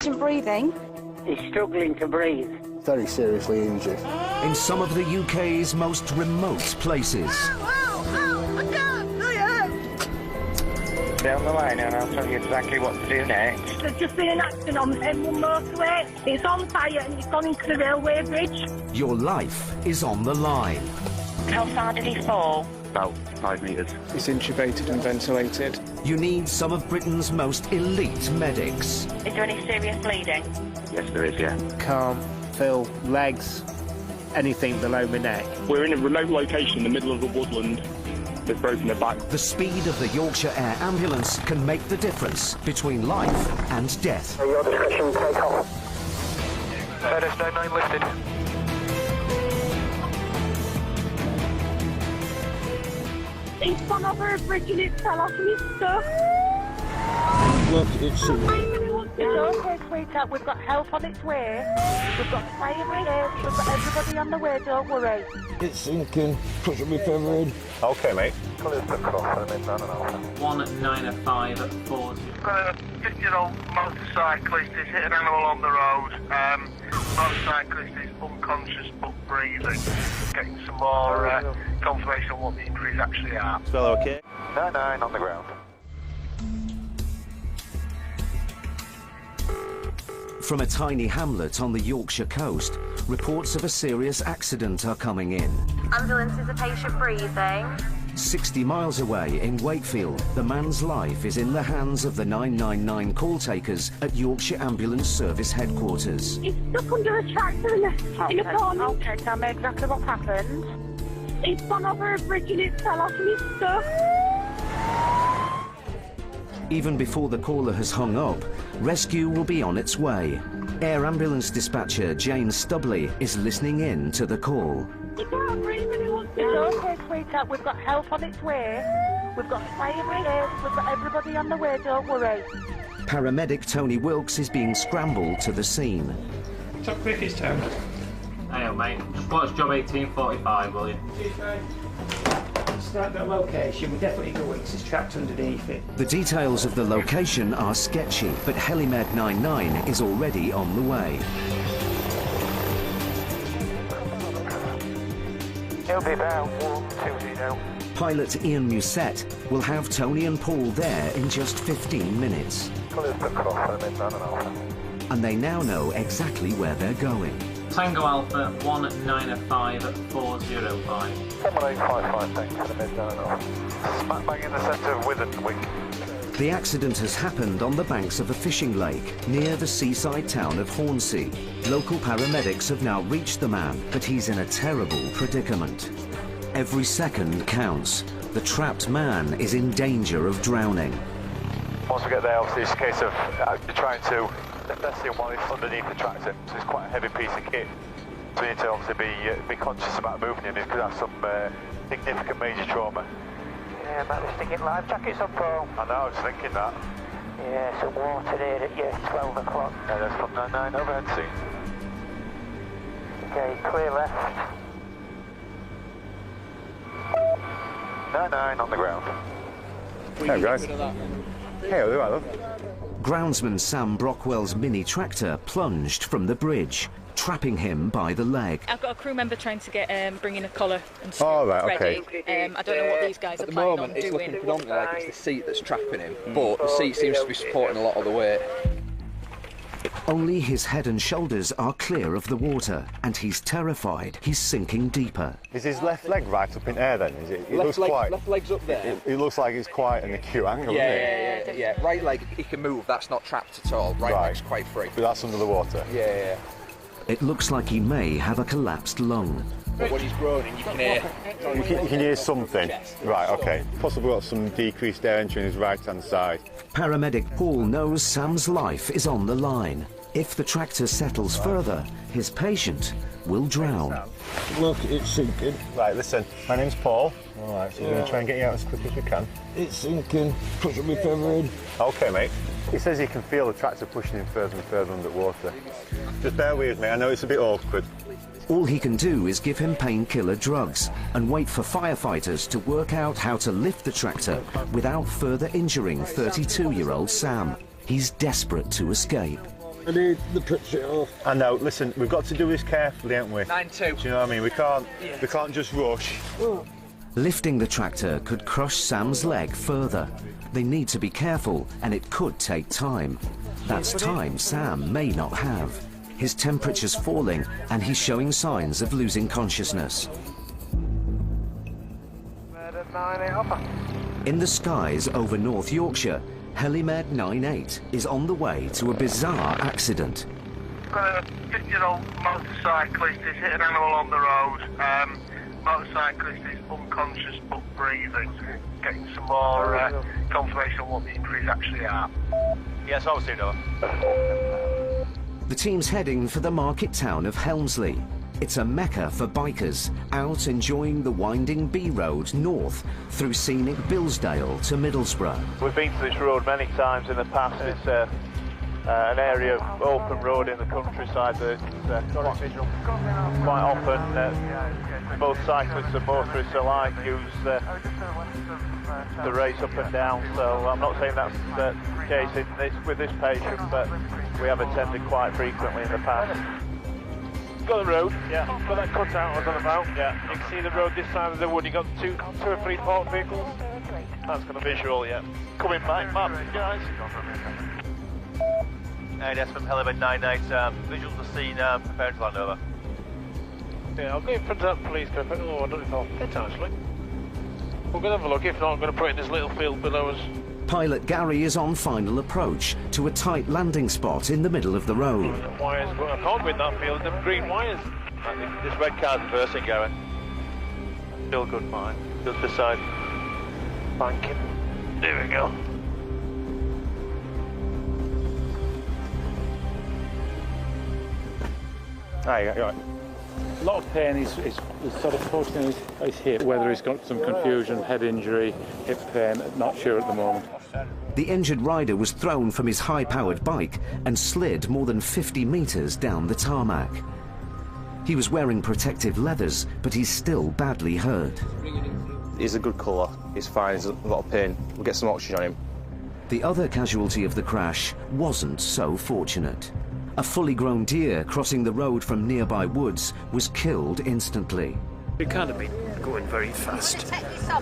Breathing. He's struggling to breathe. Very seriously injured. In some of the UK's most remote places. Down the line and I'll tell you exactly what to do next. There's just been an accident on the M1 motorway. It's on fire and it's gone into the railway bridge. Your life is on the line. How far did he fall? About 5 metres. He's intubated and ventilated. You need some of Britain's most elite medics. Is there any serious bleeding? Yes, there is, yeah. Can't feel legs, anything below my neck. We're in a remote location in the middle of a woodland. They've broken their back. The speed of the Yorkshire Air Ambulance can make the difference between life and death. Your discretion, take off. There's no 9 lifted. He's gone over a bridge and it fell off and he's stuck. Look, it's... It's okay, sweetheart. We've got help on its way. We've got fire brigade. We've got everybody on the way, don't worry. It's sinking. Push me further in. Okay, mate. 1905 at 40. Got a 50-year-old motorcyclist who's hit an animal on the road. Motorcyclist is unconscious but breathing. Getting some more confirmation on what the injuries actually are. Fellow okay? 9-9 on the ground. From a tiny hamlet on the Yorkshire coast, reports of a serious accident are coming in. Ambulance, is a patient breathing? 60 miles away in Wakefield, the man's life is in the hands of the 999 call takers at Yorkshire Ambulance Service headquarters. He's stuck under a tractor in a corner. Okay, tell me exactly what happened. He's gone over a bridge and it fell off and he's stuck. Even before the caller has hung up, rescue will be on its way. Air Ambulance dispatcher Jane Stubley is listening in to the call. He can't breathe and he wants to. It's okay, sweetheart. We've got help on its way. We've got fire brigade. We've got everybody on the way, don't worry. Paramedic Tony Wilkes is being scrambled to the scene. Top quickest town. Hey, mate. Just watch job 1845, will you? Start that location, we're definitely going, because it's trapped underneath it. The details of the location are sketchy, but Helimed 99 is already on the way. He'll be about 120. Pilot Ian Musette will have Tony and Paul there in just 15 minutes. And they now know exactly where they're going. Tango Alpha 1905 at 405. 1855, thanks for the mid-9. Smack bang in the centre of Witherwick. The accident has happened on the banks of a fishing lake near the seaside town of Hornsea. Local paramedics have now reached the man, but he's in a terrible predicament. Every second counts. The trapped man is in danger of drowning. Once we get there, obviously it's a case of trying to invest in while it's underneath the tractor, so it's quite a heavy piece of kit. So we need to obviously be conscious about moving him. It could have some significant major trauma. Yeah, about to stick in life jackets on, Paul. I know, I was thinking that. Yeah, some water here at your 12 o'clock. Yeah, that's from 99 overhead scene. Okay, clear left. 99 on the ground. Hey guys. Hey, all right, love. Groundsman Sam Brockwell's mini tractor plunged from the bridge, trapping him by the leg. I've got a crew member trying to get bring in a collar and okay. ready. I don't know what these guys are planning on doing. It's looking predominantly like it's the seat that's trapping him, but the seat seems to be supporting a lot of the weight. Only his head and shoulders are clear of the water, and he's terrified he's sinking deeper. Is his left leg right up in air then? Is it? Left leg's up there. It looks like it's quite an acute angle, doesn't it? Yeah. Right leg, he can move, that's not trapped at all. Right leg's quite free. But that's under the water? Yeah. It looks like he may have a collapsed lung. But when he's groaning, you can hear... You can hear something. Right, okay. Possibly got some decreased air entry in his right-hand side. Paramedic Paul knows Sam's life is on the line. If the tractor settles further, his patient will drown. Look, it's sinking. Right, listen, my name's Paul. All right, so we're going to try and get you out as quick as we can. It's sinking. Push me further in. Okay, mate. He says he can feel the tractor pushing him further and further underwater. Just bear with me, I know it's a bit awkward. All he can do is give him painkiller drugs and wait for firefighters to work out how to lift the tractor without further injuring 32-year-old Sam. He's desperate to escape. I need the picture off. I know, listen, we've got to do this carefully, haven't we? 9-2. Do you know what I mean? We can't just rush. Lifting the tractor could crush Sam's leg further. They need to be careful, and it could take time. That's time Sam may not have. His temperature's falling, and he's showing signs of losing consciousness. In the skies over North Yorkshire, Helimed 98 is on the way to a bizarre accident. Got a 50-year-old motorcyclist who's hit an animal on the road. Motorcyclist is unconscious but breathing. Getting some more confirmation on what the injuries actually are. Yes, obviously, no. The team's heading for the market town of Helmsley. It's a mecca for bikers, out enjoying the winding B road north through scenic Billsdale to Middlesbrough. We've been to this road many times in the past. It's an area of open road in the countryside that's quite often both cyclists and motorists alike use the race up and down. So I'm not saying that's the case with this patient, but we have attended quite frequently in the past. Got the road, yeah. Got that cutout I was on about, yeah. You can see the road this side of the wood. You got two or three parked vehicles. That's got a visual, yeah. Coming back, map, guys. Hey, that's from Helimed 98. Visuals are seen. Preparing to land over. Yeah, I'll go in front of that police car. Oh, I don't know if I'll fit actually. We're going to have a look. If not, I'm going to put it in this little field below us. Pilot Gary is on final approach to a tight landing spot in the middle of the road. Wires, well, I can't win that field. Them green wires. I think this red car's reversing, Gary. Still good, fine. Just beside banking. There we go. Hi, you're right. A lot of pain. He's sort of posting his hip, whether he's got some confusion, head injury, hip pain, not sure at the moment. The injured rider was thrown from his high-powered bike and slid more than 50 metres down the tarmac. He was wearing protective leathers, but he's still badly hurt. He's a good colour, he's fine, he's a lot of pain. We'll get some oxygen on him. The other casualty of the crash wasn't so fortunate. A fully grown deer crossing the road from nearby woods was killed instantly. It can't have been going very fast,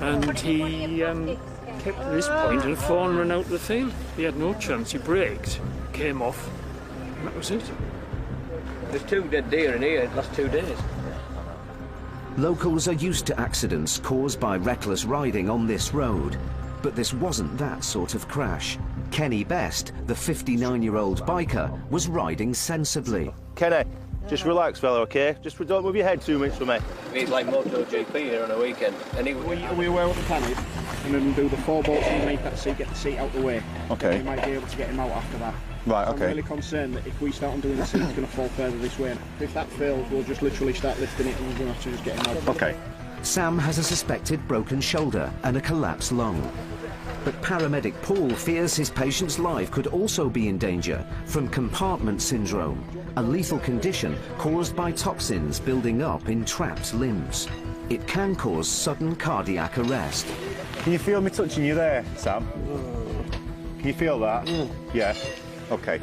and he kept at this point and phone ran out of the field. He had no chance. He braked, came off, and that was it. There's 2 dead deer in here the last 2 days. Locals are used to accidents caused by reckless riding on this road, but this wasn't that sort of crash. Kenny Best, the 59-year-old biker, was riding sensibly. Kenny, just relax, fella, okay? Just don't move your head 2 minutes for me. He's like MotoGP here on a weekend. And Are we aware what the plan is? And then do the 4 bolts underneath that seat, get the seat out the way. Okay. We might be able to get him out after that. Right, okay. I'm really concerned that if we start undoing the seat, it's going to fall further this way. If that fails, we'll just literally start lifting it and we're going to have to just get him out. Okay. Sam has a suspected broken shoulder and a collapsed lung. But paramedic Paul fears his patient's life could also be in danger from compartment syndrome, a lethal condition caused by toxins building up in trapped limbs. It can cause sudden cardiac arrest. Can you feel me touching you there, Sam? Can you feel that? Yeah. Okay.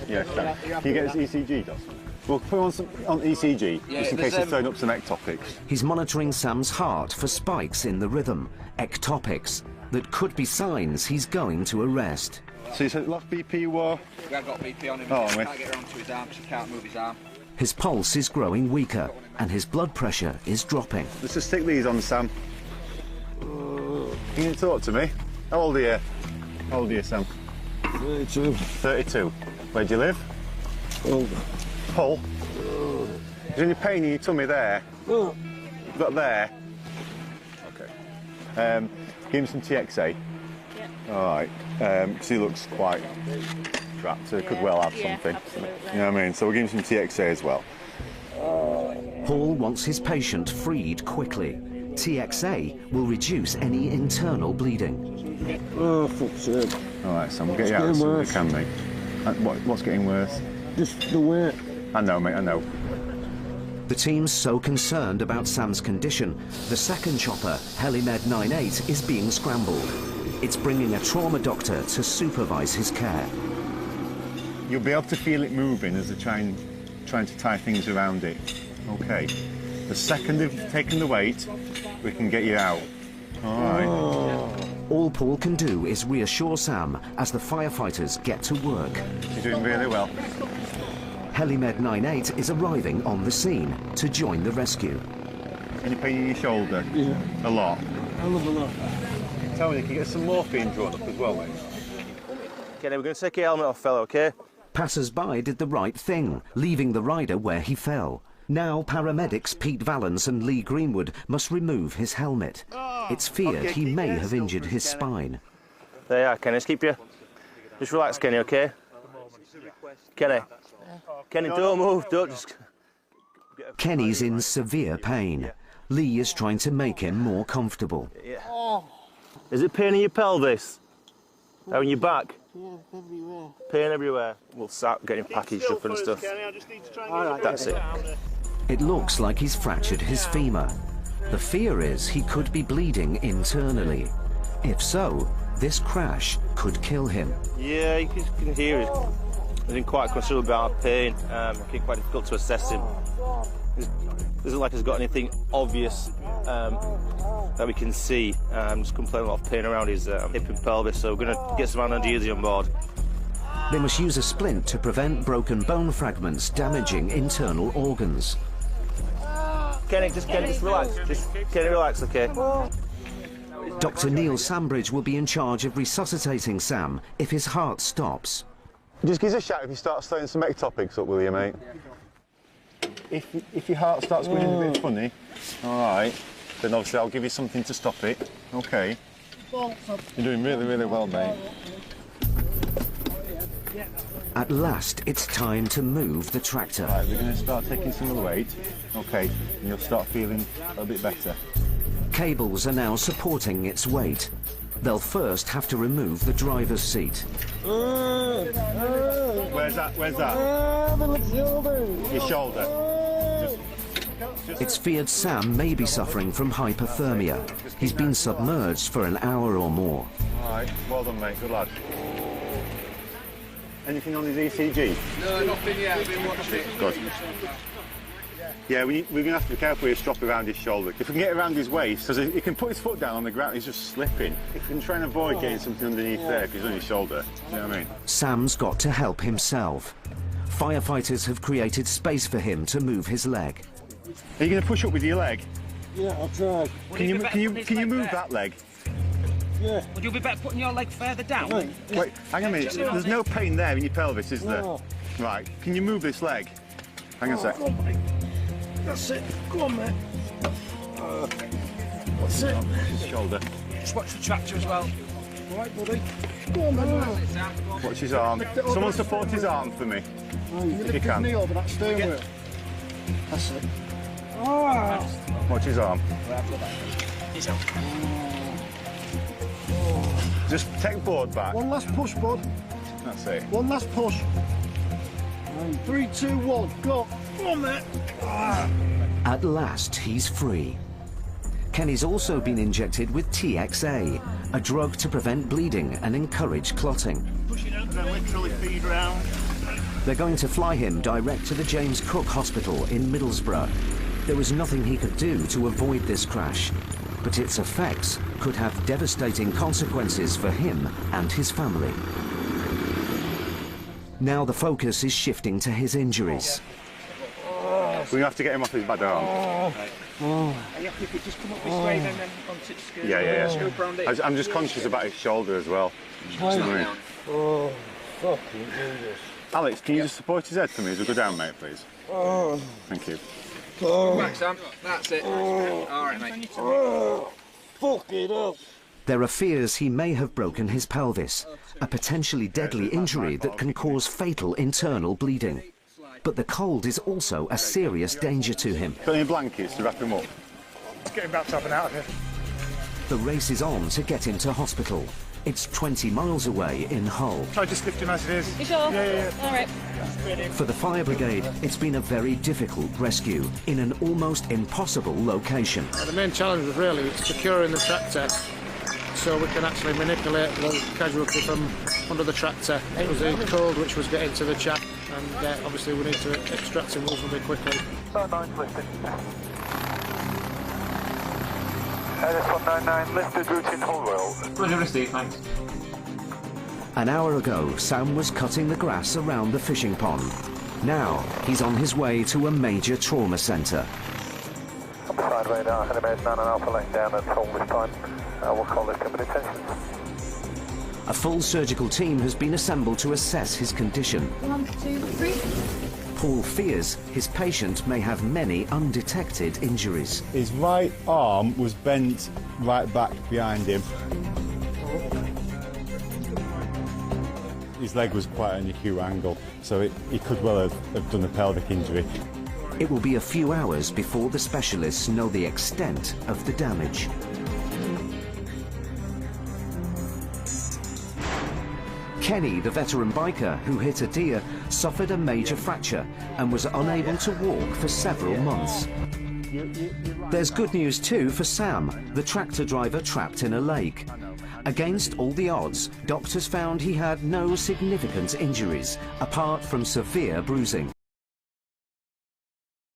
Yeah. Can you get his ECG done? We'll put on ECG, just in case he's throwing up some ectopics. He's monitoring Sam's heart for spikes in the rhythm, ectopics, that could be signs he's going to arrest. So you said last BP war? I've got BP on him. Oh, He can't get around to his arm because he can't move his arm. His pulse is growing weaker and his blood pressure is dropping. Let's just stick these on, Sam. Can you talk to me? How old are you? How old are you, Sam? 32. 32. Where do you live? Hull. Hull? Is there any pain in your tummy there? No. You've got there? Okay. Give him some TXA. Yeah. All right. Because he looks quite trapped, so he could well have something. Absolutely. You know what I mean? So we'll give him some TXA as well. Paul wants his patient freed quickly. TXA will reduce any internal bleeding. Oh, fuck's sake. All right, Sam, we'll get you out as soon as we can, mate. What's getting worse? Just the weight. I know, mate, I know. The team's so concerned about Sam's condition, the second chopper, Helimed 98, is being scrambled. It's bringing a trauma doctor to supervise his care. You'll be able to feel it moving as they're trying to tie things around it. Okay. The second they've taken the weight, we can get you out. All right. All Paul can do is reassure Sam as the firefighters get to work. You're doing really well. Helimed 98 is arriving on the scene to join the rescue. Any pain in your shoulder? Yeah. A lot? I love a lot. Tell me, can you get some morphine drawn up as well, mate? Okay, now we're going to take your helmet off, fella, okay? Passers-by did the right thing, leaving the rider where he fell. Now paramedics Pete Valance and Lee Greenwood must remove his helmet. It's feared he may have injured his spine. There you are, Kenny. Just keep you... Just relax, Kenny, okay? Kenny. Kenny, don't move. Don't just... Kenny's in severe pain. Lee is trying to make him more comfortable. Yeah. Is it pain in your pelvis? Or in your back? Yeah, everywhere. Pain everywhere. We'll start getting packaged up and stuff. That's it. It looks like he's fractured his femur. The fear is he could be bleeding internally. If so, this crash could kill him. Yeah, you can hear it. There's in quite a considerable amount of pain. It's been quite difficult to assess him. It doesn't like he's got anything obvious that we can see. Just complaining a lot of pain around his hip and pelvis, so we're going to get some analgesia on board. They must use a splint to prevent broken bone fragments damaging internal organs. Kenny, just relax. Kenny, relax, okay? Dr. Neil Sambridge will be in charge of resuscitating Sam if his heart stops. Just give us a shout if you start throwing some ectopics up, will you, mate? If your heart starts going a bit funny, all right, then obviously I'll give you something to stop it. Okay. You're doing really, really well, mate. At last, it's time to move the tractor. Right, we're going to start taking some of the weight. Okay, and you'll start feeling a bit better. Cables are now supporting its weight. They'll first have to remove the driver's seat. Where's that? Where's that? Your shoulder. It's feared Sam may be suffering from hypothermia. He's been submerged for an hour or more. All right, well done, mate. Good lad. Anything on his ECG? No, nothing yet. I've been watching it. Good. Yeah, we're going to have to be careful with his strap around his shoulder. If we can get around his waist, because he can put his foot down on the ground, he's just slipping. If we can try and avoid getting something underneath there if he's on his shoulder. You know what I mean? Sam's got to help himself. Firefighters have created space for him to move his leg. Are you going to push up with your leg? Yeah, I'll try. Can you move that leg? Yeah. Would you be better putting your leg further down? Wait, hang on a minute. There's no pain there in your pelvis, is there? No. Right, can you move this leg? Hang on a sec. That's it. Go on, mate. That's it. Shoulder. Just watch the tractor as well. All right, buddy. Go on, man. Watch his arm. Someone support his arm for me. If you can. Knee over that steering wheel. That's it. Ah. Watch his arm. He's out. Just take board back. One last push, bud. That's it. One last push. And 3, 2, 1, go. Go on, mate. Ah. At last, he's free. Kenny's also been injected with TXA, a drug to prevent bleeding and encourage clotting. Push it out and then literally feed round. They're going to fly him direct to the James Cook Hospital in Middlesbrough. There was nothing he could do to avoid this crash, but its effects could have devastating consequences for him and his family. Now the focus is shifting to his injuries. We have to get him off his bad arm. If you could just come up this way and then onto the skirt. Yeah. I'm just conscious about his shoulder as well. Oh, fucking Jesus. Alex, can you just support his head for me as we go down, mate, please? Thank you. Back, Sam. That's it. All right, mate. Fucking hell. There are fears he may have broken his pelvis, a potentially deadly injury that can cause fatal internal bleeding. But the cold is also a serious danger to him. Got any blankets to wrap him up? Let's get him wrapped up and out of here. The race is on to get him to hospital. It's 20 miles away in Hull. Try just lift him as it is. You sure? Yeah. All right. For the fire brigade, it's been a very difficult rescue in an almost impossible location. The main challenge was really securing the tractor so we can actually manipulate the casualty from under the tractor. It was the cold which was getting to the chap, and obviously we need to extract him reasonably quickly. 99's lifted. This 199 lifted, routine Hullwell. Roger, received, thanks. An hour ago, Sam was cutting the grass around the fishing pond. Now, he's on his way to a major trauma centre. Side radar, Headed 9 and Alpha laying down at Hull this time. We'll call this coming attention. A full surgical team has been assembled to assess his condition. 1, 2, 3. Paul fears his patient may have many undetected injuries. His right arm was bent right back behind him. His leg was quite an acute angle, so he could well have done a pelvic injury. It will be a few hours before the specialists know the extent of the damage. Kenny, the veteran biker who hit a deer, suffered a major fracture and was unable to walk for several months. There's good news too for Sam, the tractor driver trapped in a lake. Against all the odds, doctors found he had no significant injuries, apart from severe bruising.